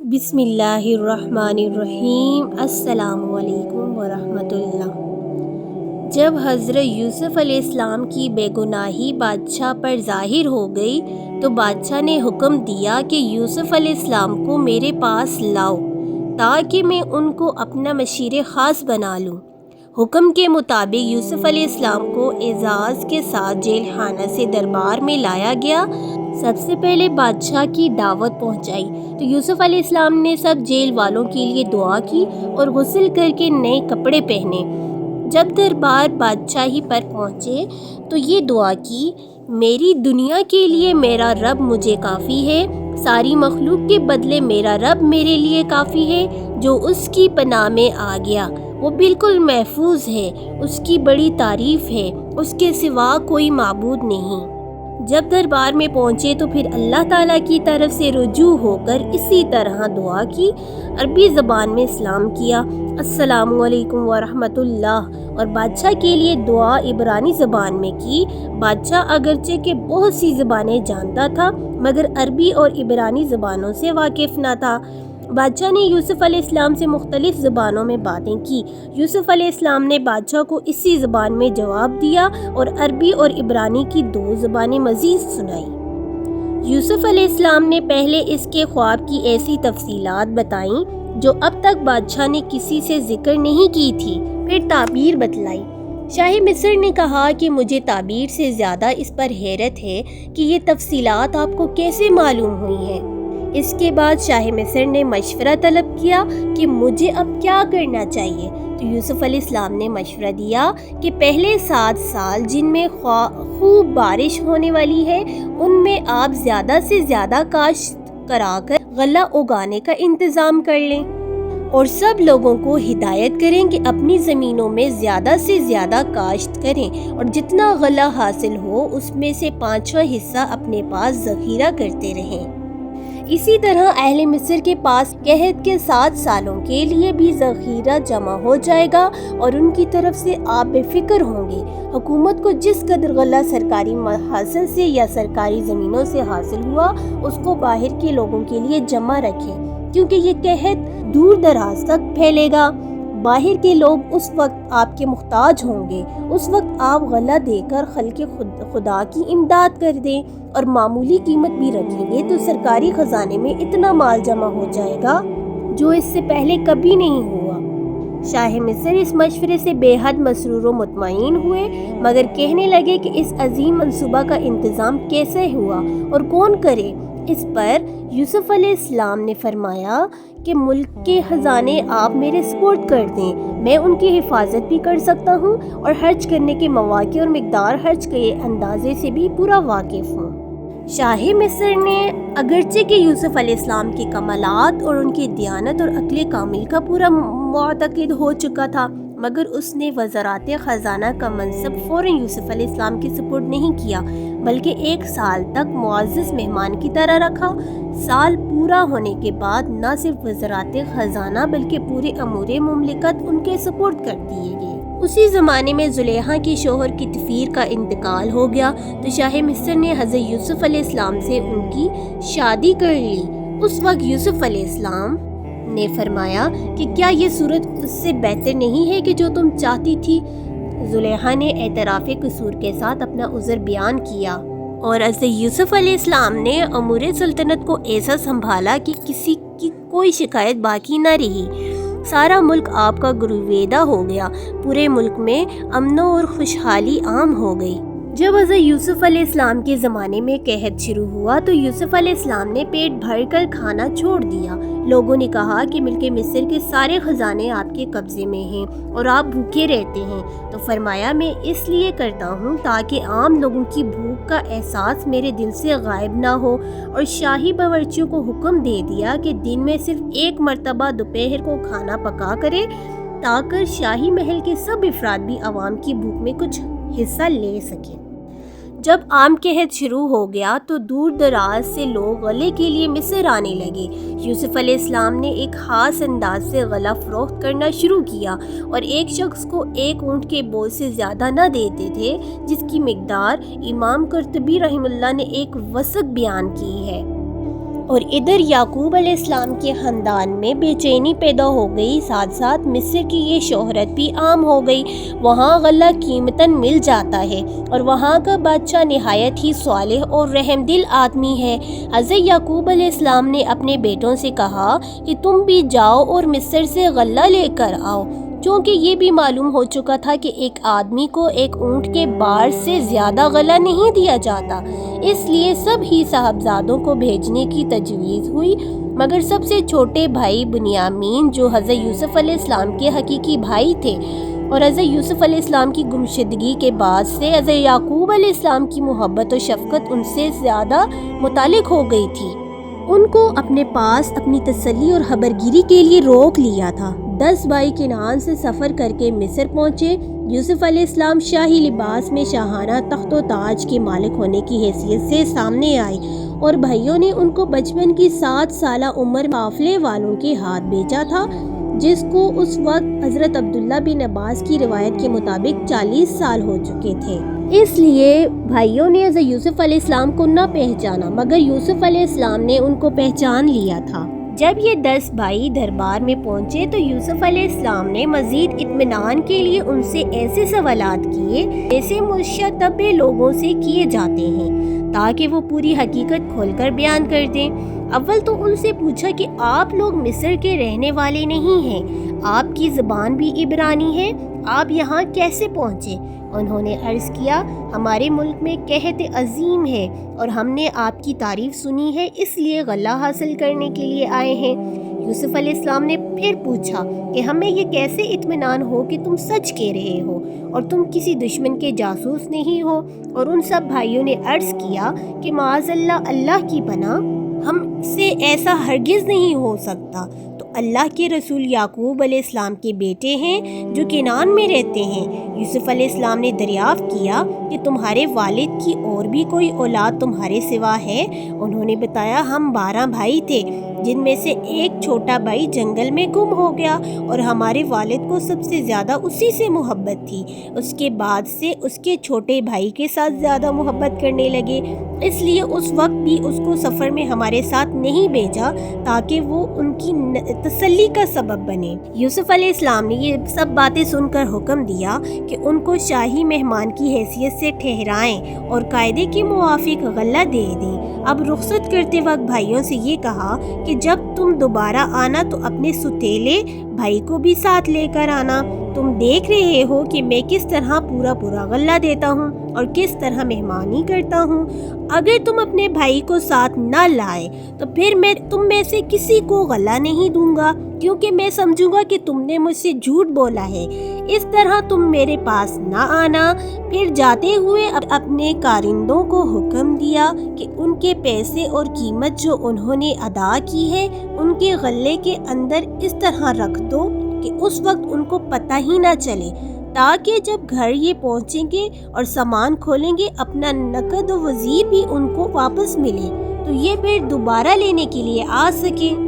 بسم اللہ الرحمن الرحیم۔ السلام علیکم ورحمۃ اللہ۔ جب حضرت یوسف علیہ السلام کی بے گناہی بادشاہ پر ظاہر ہو گئی تو بادشاہ نے حکم دیا کہ یوسف علیہ السلام کو میرے پاس لاؤ تاکہ میں ان کو اپنا مشیر خاص بنا لوں۔ حکم کے مطابق یوسف علیہ السلام کو اعزاز کے ساتھ جیل خانہ سے دربار میں لایا گیا۔ سب سے پہلے بادشاہ کی دعوت پہنچائی تو یوسف علیہ السلام نے سب جیل والوں کے لیے دعا کی اور غسل کر کے نئے کپڑے پہنے۔ جب دربار بادشاہی پر پہنچے تو یہ دعا کی، میری دنیا کے لیے میرا رب مجھے کافی ہے، ساری مخلوق کے بدلے میرا رب میرے لیے کافی ہے۔ جو اس کی پناہ میں آ گیا وہ بالکل محفوظ ہے، اس کی بڑی تعریف ہے، اس کے سوا کوئی معبود نہیں۔ جب دربار میں پہنچے تو پھر اللہ تعالیٰ کی طرف سے رجوع ہو کر اسی طرح دعا کی، عربی زبان میں سلام کیا، السلام علیکم ورحمۃ اللہ، اور بادشاہ کے لیے دعا عبرانی زبان میں کی۔ بادشاہ اگرچہ کہ بہت سی زبانیں جانتا تھا مگر عربی اور عبرانی زبانوں سے واقف نہ تھا۔ بادشاہ نے یوسف علیہ السلام سے مختلف زبانوں میں باتیں کی۔ یوسف علیہ السلام نے بادشاہ کو اسی زبان میں جواب دیا اور عربی اور عبرانی کی 2 زبانیں مزید سنائی۔ یوسف علیہ السلام نے پہلے اس کے خواب کی ایسی تفصیلات بتائیں جو اب تک بادشاہ نے کسی سے ذکر نہیں کی تھی، پھر تعبیر بتلائی۔ شاہ مصر نے کہا کہ مجھے تعبیر سے زیادہ اس پر حیرت ہے کہ یہ تفصیلات آپ کو کیسے معلوم ہوئی ہیں۔ اس کے بعد شاہ مصر نے مشورہ طلب کیا کہ مجھے اب کیا کرنا چاہیے، تو یوسف علیہ السلام نے مشورہ دیا کہ پہلے 7 سال جن میں خوب بارش ہونے والی ہے ان میں آپ زیادہ سے زیادہ کاشت کرا کر غلہ اگانے کا انتظام کر لیں اور سب لوگوں کو ہدایت کریں کہ اپنی زمینوں میں زیادہ سے زیادہ کاشت کریں اور جتنا غلہ حاصل ہو اس میں سے 5واں حصہ اپنے پاس ذخیرہ کرتے رہیں۔ اسی طرح اہل مصر کے پاس قحط کے 7 سالوں کے لیے بھی ذخیرہ جمع ہو جائے گا اور ان کی طرف سے آپ بے فکر ہوں گے۔ حکومت کو جس قدر غلہ سرکاری محاصل سے یا سرکاری زمینوں سے حاصل ہوا اس کو باہر کے لوگوں کے لیے جمع رکھیں، کیونکہ یہ قحط دور دراز تک پھیلے گا۔ باہر کے لوگ اس وقت آپ کے محتاج ہوں گے، اس وقت آپ غلہ دے کر خلق خدا کی امداد کر دیں اور معمولی قیمت بھی رکھیں گے تو سرکاری خزانے میں اتنا مال جمع ہو جائے گا جو اس سے پہلے کبھی نہیں ہوا۔ شاہ مصر اس مشورے سے بے حد مسرور و مطمئن ہوئے مگر کہنے لگے کہ اس عظیم منصوبہ کا انتظام کیسے ہوا اور کون کرے۔ اس پر یوسف علیہ السلام نے فرمایا کہ ملک کے خزانے آپ میرے سپرد کر دیں، میں ان کی حفاظت بھی کر سکتا ہوں اور خرچ کرنے کے مواقع اور مقدار خرچ کے اندازے سے بھی پورا واقف ہوں۔ شاہ مصر نے اگرچہ کہ یوسف علیہ السلام کے کمالات اور ان کی دیانت اور عقل کامل کا پورا معتقد ہو چکا تھا مگر اس نے وزارت خزانہ کا منصب فوراً یوسف علیہ السلام کے سپرد نہیں کیا بلکہ 1 سال تک معزز مہمان کی طرح رکھا۔ سال پورا ہونے کے بعد نہ صرف وزارت خزانہ بلکہ پورے امور مملکت ان کے سپرد کر دیے گئے۔ اسی زمانے میں زلیخا کے شوہر کتفیر کا انتقال ہو گیا تو شاہ مصر نے حضرت یوسف علیہ السلام سے ان کی شادی کر لی۔ اس وقت یوسف علیہ السلام نے فرمایا کہ کیا یہ صورت اس سے بہتر نہیں ہے کہ جو تم چاہتی تھی؟ زلیخا نے اعتراف قصور کے ساتھ اپنا عذر بیان کیا اور حضرت یوسف علیہ السلام نے امور سلطنت کو ایسا سنبھالا کہ کسی کی کوئی شکایت باقی نہ رہی۔ سارا ملک آپ کا گرویدہ ہو گیا، پورے ملک میں امن اور خوشحالی عام ہو گئی۔ جب حضرت یوسف علیہ السلام کے زمانے میں قحط شروع ہوا تو یوسف علیہ السلام نے پیٹ بھر کر کھانا چھوڑ دیا۔ لوگوں نے کہا کہ ملک مصر کے سارے خزانے آپ کے قبضے میں ہیں اور آپ بھوکے رہتے ہیں، تو فرمایا میں اس لیے کرتا ہوں تاکہ عام لوگوں کی بھوک کا احساس میرے دل سے غائب نہ ہو، اور شاہی باورچیوں کو حکم دے دیا کہ دن میں صرف 1 مرتبہ دوپہر کو کھانا پکا کرے تاکہ شاہی محل کے سب افراد بھی عوام کی بھوک میں کچھ حصہ لے سکیں۔ جب عام قحط شروع ہو گیا تو دور دراز سے لوگ غلے کے لیے مصر آنے لگے۔ یوسف علیہ السلام نے ایک خاص انداز سے غلہ فروخت کرنا شروع کیا اور ایک شخص کو 1 اونٹ کے بوجھ سے زیادہ نہ دیتے تھے، جس کی مقدار امام قرطبی رحمہ اللہ نے ایک وثق بیان کی ہے۔ اور ادھر یعقوب علیہ السلام کے خاندان میں بے چینی پیدا ہو گئی، ساتھ ساتھ مصر کی یہ شہرت بھی عام ہو گئی۔ وہاں غلہ قیمتاً مل جاتا ہے اور وہاں کا بادشاہ نہایت ہی صالح اور رحم دل آدمی ہے۔ حضرت یعقوب علیہ السلام نے اپنے بیٹوں سے کہا کہ تم بھی جاؤ اور مصر سے غلہ لے کر آؤ، چونکہ یہ بھی معلوم ہو چکا تھا کہ ایک آدمی کو ایک اونٹ کے بار سے زیادہ غلہ نہیں دیا جاتا، اس لیے سب ہی صاحبزادوں کو بھیجنے کی تجویز ہوئی، مگر سب سے چھوٹے بھائی بنیامین جو حضرت یوسف علیہ السلام کے حقیقی بھائی تھے اور حضرت یوسف علیہ السلام کی گمشدگی کے بعد سے حضرت یعقوب علیہ السلام کی محبت و شفقت ان سے زیادہ متعلق ہو گئی تھی، ان کو اپنے پاس اپنی تسلی اور خبرگیری کے لیے روک لیا تھا۔ 10 بھائی کنعان سے سفر کر کے مصر پہنچے۔ یوسف علیہ السلام شاہی لباس میں شاہانہ تخت و تاج کے مالک ہونے کی حیثیت سے سامنے آئے اور بھائیوں نے ان کو بچپن کی 7 سالہ عمر قافلے والوں کے ہاتھ بیچا تھا، جس کو اس وقت حضرت عبداللہ بن عباس کی روایت کے مطابق 40 سال ہو چکے تھے۔ اس لیے بھائیوں نے حضرت یوسف علیہ السلام کو نہ پہچانا، مگر یوسف علیہ السلام نے ان کو پہچان لیا تھا۔ جب یہ 10 بھائی دربار میں پہنچے تو یوسف علیہ السلام نے مزید اطمینان کے لیے ان سے ایسے سوالات کیے جیسے مشتبہ لوگوں سے کیے جاتے ہیں، تاکہ وہ پوری حقیقت کھول کر بیان کر دیں۔ اول تو ان سے پوچھا کہ آپ لوگ مصر کے رہنے والے نہیں ہیں، آپ کی زبان بھی عبرانی ہے، آپ یہاں کیسے پہنچے؟ انہوں نے عرض کیا، ہمارے ملک میں قحط عظیم ہے اور ہم نے آپ کی تعریف سنی ہے، اس لیے غلہ حاصل کرنے کے لیے آئے ہیں۔ یوسف علیہ السلام نے پھر پوچھا کہ ہمیں یہ کیسے اطمینان ہو کہ تم سچ کہہ رہے ہو اور تم کسی دشمن کے جاسوس نہیں ہو؟ اور ان سب بھائیوں نے عرض کیا کہ معاذ اللہ، اللہ کی پناہ، ہم سے ایسا ہرگز نہیں ہو سکتا، تو اللہ کے رسول یعقوب علیہ السلام کے بیٹے ہیں جو کنعان میں رہتے ہیں۔ یوسف علیہ السلام نے دریافت کیا کہ تمہارے والد کی اور بھی کوئی اولاد تمہارے سوا ہے؟ انہوں نے بتایا، ہم 12 بھائی تھے، جن میں سے ایک چھوٹا بھائی جنگل میں گم ہو گیا اور ہمارے والد کو سب سے زیادہ اسی سے محبت تھی۔ اس کے بعد سے اس کے چھوٹے بھائی کے ساتھ زیادہ محبت کرنے لگے، اس لیے اس وقت بھی اس کو سفر میں ہمارے ساتھ نہیں بھیجا تاکہ وہ ان کی تسلی کا سبب بنے۔ یوسف علیہ السلام نے یہ سب باتیں سن کر حکم دیا کہ ان کو شاہی مہمان کی حیثیت سے ٹھہرائیں اور قاعدے کے موافق غلہ دے دیں۔ اب رخصت کرتے وقت بھائیوں سے یہ کہا کہ جب تم دوبارہ آنا تو اپنے ستیلے بھائی کو بھی ساتھ لے کر آنا۔ تم دیکھ رہے ہو کہ میں کس طرح پورا غلہ دیتا ہوں اور کس طرح مہمانی کرتا ہوں۔ اگر تم اپنے بھائی کو ساتھ نہ لائے تو پھر میں تم میں سے کسی کو غلہ نہیں دوں گا، کیونکہ میں سمجھوں گا کہ تم نے مجھ سے جھوٹ بولا ہے۔ اس طرح تم میرے پاس نہ آنا۔ پھر جاتے ہوئے اپنے کارندوں کو حکم دیا کہ ان کے پیسے اور قیمت جو انہوں نے ادا کی ہے ان کے غلے کے اندر اس طرح رکھ دو کہ اس وقت ان کو پتہ ہی نہ چلے، تاکہ جب گھر یہ پہنچیں گے اور سامان کھولیں گے اپنا نقد و وزیر بھی ان کو واپس ملے تو یہ پھر دوبارہ لینے کے لیے آ سکیں۔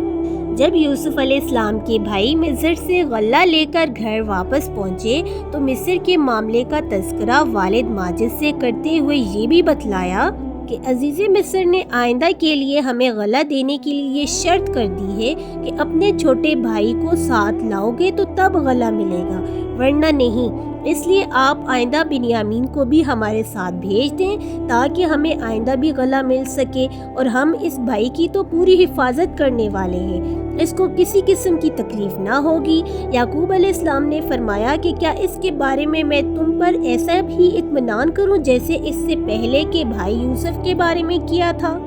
جب یوسف علیہ السلام کے بھائی مصر سے غلہ لے کر گھر واپس پہنچے تو مصر کے معاملے کا تذکرہ والد ماجد سے کرتے ہوئے یہ بھی بتلایا کہ عزیز مصر نے آئندہ کے لیے ہمیں غلہ دینے کے لیے یہ شرط کر دی ہے کہ اپنے چھوٹے بھائی کو ساتھ لاؤ گے تو تب غلہ ملے گا، ورنہ نہیں۔ اس لیے آپ آئندہ بنیامین کو بھی ہمارے ساتھ بھیج دیں تاکہ ہمیں آئندہ بھی غلہ مل سکے، اور ہم اس بھائی کی تو پوری حفاظت کرنے والے ہیں، اس کو کسی قسم کی تکلیف نہ ہوگی۔ یعقوب علیہ السلام نے فرمایا کہ کیا اس کے بارے میں تم پر ایسا بھی اطمینان کروں جیسے اس سے پہلے کے بھائی یوسف کے بارے میں کیا تھا؟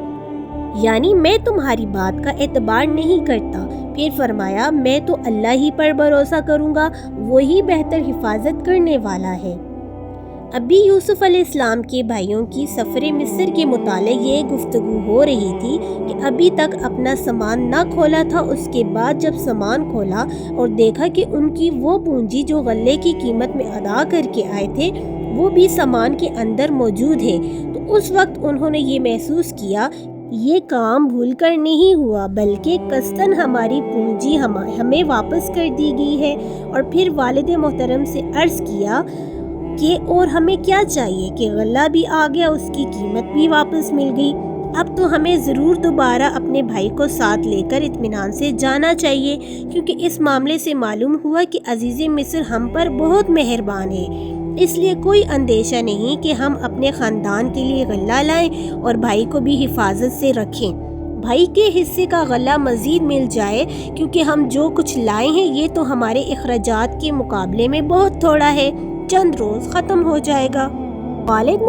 یعنی میں تمہاری بات کا اعتبار نہیں کرتا۔ پھر فرمایا، میں تو اللہ ہی پر بھروسہ کروں گا، وہی بہتر حفاظت کرنے والا ہے۔ ابھی یوسف علیہ السلام کے بھائیوں کی سفر مصر کے متعلق یہ گفتگو ہو رہی تھی کہ ابھی تک اپنا سامان نہ کھولا تھا۔ اس کے بعد جب سامان کھولا اور دیکھا کہ ان کی وہ پونجی جو غلے کی قیمت میں ادا کر کے آئے تھے وہ بھی سامان کے اندر موجود ہے، تو اس وقت انہوں نے یہ محسوس کیا یہ کام بھول کر نہیں ہوا، بلکہ قصداً ہماری پونجی ہمیں واپس کر دی گئی ہے۔ اور پھر والد محترم سے عرض کیا کہ اور ہمیں کیا چاہیے کہ غلہ بھی آ گیا، اس کی قیمت بھی واپس مل گئی۔ اب تو ہمیں ضرور دوبارہ اپنے بھائی کو ساتھ لے کر اطمینان سے جانا چاہیے، کیونکہ اس معاملے سے معلوم ہوا کہ عزیز مصر ہم پر بہت مہربان ہے۔ اس لیے کوئی اندیشہ نہیں کہ ہم اپنے خاندان کے لیے غلہ لائیں اور بھائی کو بھی حفاظت سے رکھیں۔ بھائی کے حصے کا غلہ مزید مل جائے، کیونکہ ہم جو کچھ لائے ہیں یہ تو ہمارے اخراجات کے مقابلے میں بہت تھوڑا ہے، چند روز ختم ہو جائے گا۔ والد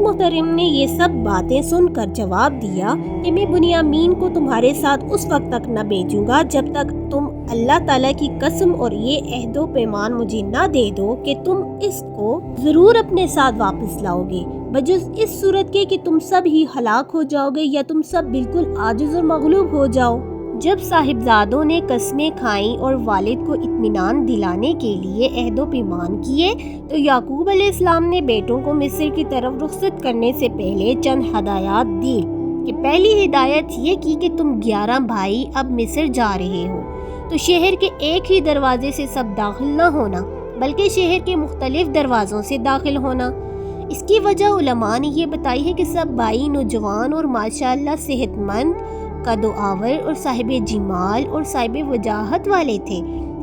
محترم نے یہ سب باتیں سن کر جواب دیا کہ میں بنیامین کو تمہارے ساتھ اس وقت تک نہ بھیجوں گا جب تک تم اللہ تعالیٰ کی قسم اور یہ عہد و پیمان مجھے نہ دے دو کہ تم اس کو ضرور اپنے ساتھ واپس لاؤ گے، بجز اس صورت کے کہ تم سب ہی ہلاک ہو جاؤ گے یا تم سب بالکل عاجز اور مغلوب ہو جاؤ۔ جب صاحبزادوں نے قسمیں کھائیں اور والد کو اطمینان دلانے کے لیے عہد و پیمان کیے تو یعقوب علیہ السلام نے بیٹوں کو مصر کی طرف رخصت کرنے سے پہلے چند ہدایات دی کہ پہلی ہدایت یہ کی کہ تم 11 بھائی اب مصر جا رہے ہو تو شہر کے ایک ہی دروازے سے سب داخل نہ ہونا بلکہ شہر کے مختلف دروازوں سے داخل ہونا۔ اس کی وجہ علماء نے یہ بتائی ہے کہ سب بھائی نوجوان اور ماشاءاللہ صحت مند، قد و آور اور صاحب جمال اور صاحب وجاہت والے تھے۔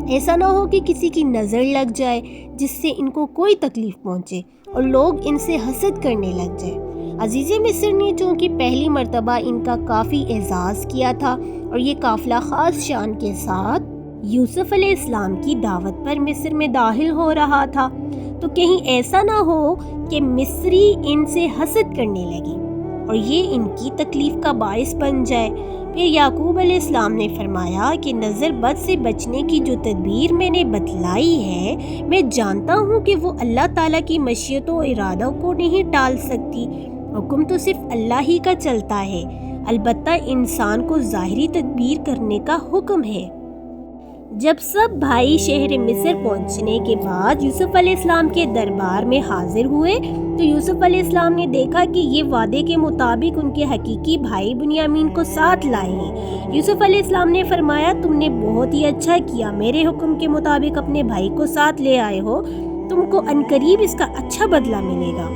ایسا نہ ہو کہ کسی کی نظر لگ جائے جس سے ان کو کوئی تکلیف پہنچے اور لوگ ان سے حسد کرنے لگ جائے۔ عزیز مصر نے چونکہ پہلی مرتبہ ان کا کافی اعزاز کیا تھا اور یہ قافلہ خاص شان کے ساتھ یوسف علیہ السلام کی دعوت پر مصر میں داخل ہو رہا تھا تو کہیں ایسا نہ ہو کہ مصری ان سے حسد کرنے لگے اور یہ ان کی تکلیف کا باعث بن جائے۔ پھر یعقوب علیہ السلام نے فرمایا کہ نظر بد سے بچنے کی جو تدبیر میں نے بتلائی ہے میں جانتا ہوں کہ وہ اللہ تعالیٰ کی مشیت و ارادہ کو نہیں ٹال سکتی، حکم تو صرف اللہ ہی کا چلتا ہے، البتہ انسان کو ظاہری تدبیر کرنے کا حکم ہے۔ جب سب بھائی شہر مصر پہنچنے کے بعد یوسف علیہ السلام کے دربار میں حاضر ہوئے تو یوسف علیہ السلام نے دیکھا کہ یہ وعدے کے مطابق ان کے حقیقی بھائی بنیامین کو ساتھ لائے ہیں۔ یوسف علیہ السلام نے فرمایا تم نے بہت ہی اچھا کیا، میرے حکم کے مطابق اپنے بھائی کو ساتھ لے آئے ہو، تم کو عنقریب اس کا اچھا بدلہ ملے گا۔